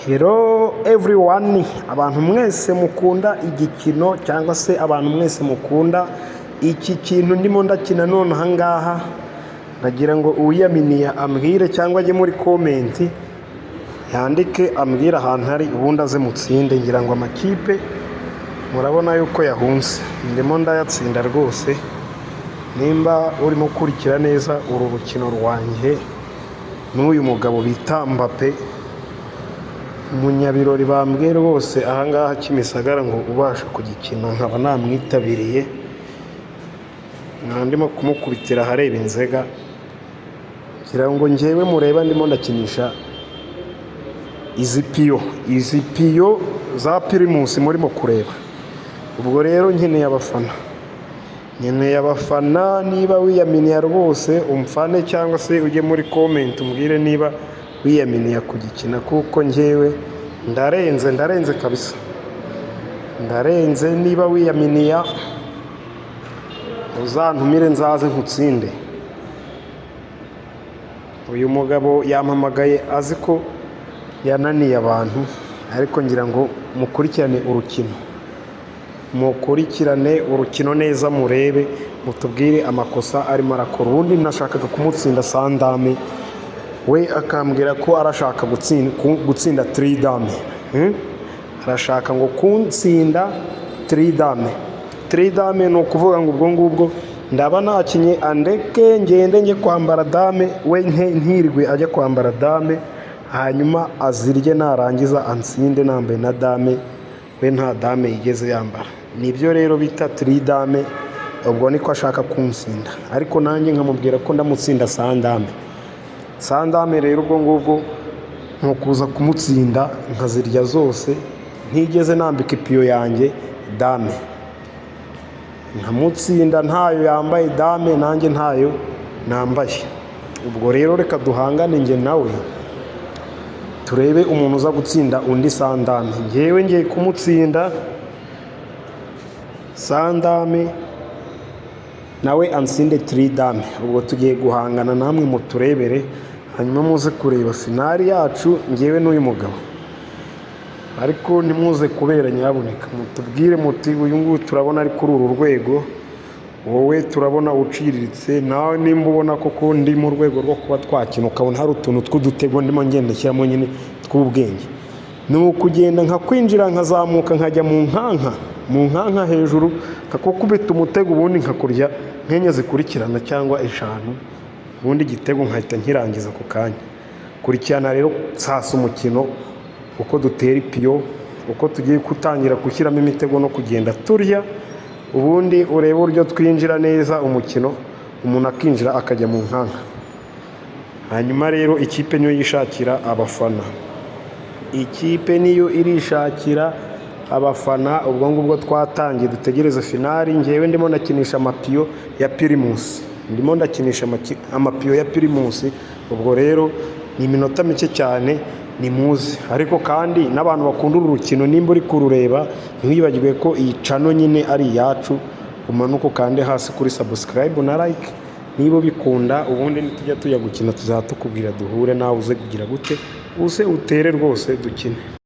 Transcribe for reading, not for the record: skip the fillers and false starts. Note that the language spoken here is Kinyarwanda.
Hello everyone, abantu mwese mukunda igikino cyangwa se abantu mwese mukunda iki kintu ndimo ndakina none ahangaha, nagira ngo uwiyaminiye ambwire cyangwa ajye muri comment yandike ambwire ahantu hari ubundi aze mutsinde. Ngira ngo amakipe murabona yuko yahunze, ndimo ndayatsinda rwose. Nimba urimo kurikira neza uru rukino rwanjye n'uyu mugabo bita Mbappe, umunyabirori bambwiye rwose ahangaha Kimisagara ngo ubasha kugikina nkaba namwitabiriye, ndimo kumukubitira ahareba inzega, ngira ngo njyewe mureba ndimo ndakinisha izi piyo za Primus murimo kureba. Ubwo rero nkeneye abafana, niba wiyaminiye rwose umfane cyangwa se ujye muri comment umbwire niba wiyaminiye kugikina, kuko njyewe ndarenze kabisa, ndarenze. Niba wiyaminiye uzantumire nzaze nkutsinde. Uyu mugabo yampamagaye azi ko yananiye abantu, ariko ngira ngo mukurikirane urukino neza, murebe mutubwire amakosa arimo arakora. Ubundi nashakaga kumutsinda Sandame, we akambwira ko arashaka gutsinda Tridame. Arashaka ngo kuntsinda Tridame ni ukuvuga ngo ubwo ngubwo ndaba nakinye andeke ngende njye kwambara dame, we ntirwe ajya kwambara dame, hanyuma azirye narangiza ansinde nambaye na dame, we nta dame yigeze yambara. Nibyo rero bita Tridame, ubwo niko ashaka kuntsinda, ariko nanjye nkamubwira ko ndamutsinda Sandame rero ubwo ngubwo ntukuza kumutsinda nkazirya zose, ntigeze nambika ipiyo yanjye dame, nkamutsinda ntayo yambaye dame, nanjye ntayo nambaye. Ubwo rero reka duhangane njye nawe, turebe umuntu uza gutsinda undi Sandame. Njyewe ngiye kumutsinda Sandame, nawe ansinde Tridame. Ubwo tugiye guhangana, namwe muturebere, hanyuma muze kureba finali yacu njyewe n'uyu mugabo. Ariko ntimuze kubera nyabuneka, mutubwire muti uyu nguyu turabona ari kuri uru rwego, wowe turabona uciriritse, nawe nimba ubona koko ndi mu rwego rwo kuba twakina, ukabona hari utuntu tw'udutego ndimo ngenda shyiramo nyine tw'ubwenge, ni ukugenda nkakwinjira nkazamuka nkajya mu nkanka hejuru, nkakukubita umutego, ubundi nkakurya nk'enye zikurikirana cyangwa eshanu, ubundi igitego nkahita nkirangiza ku kanya. Kurikirana rero sasa umukino uko dutera ipiyo, uko tugiye gutangira gushyiramo imitego no kugenda turya, ubundi urebe uburyo twinjira neza umukino, umuntu akinjira akajya mu nkanka. Hanyuma rero ikipe niyo yishakira abafana, ikipe niyo irishakira abafana. Ubwo ngubwo twatangiye, dutegereze finali. Njyewe ndimo ndakinisha amapiyo ya Primus, amapiyo ya Primus. Ubwo rero ni iminota mike cyane, ni muzi. Ariko kandi n'abantu bakunda uru rukino, nimba uri kurureba ntiwibagirwe ko iyi channel nyine ari iyacu, umanuka ukande hasi kuri subscribe na like niba ubikunda. Ubundi nitujya tujya gukina tuzatukubwira duhure nawe uze kugira gute, uze utere rwose dukine.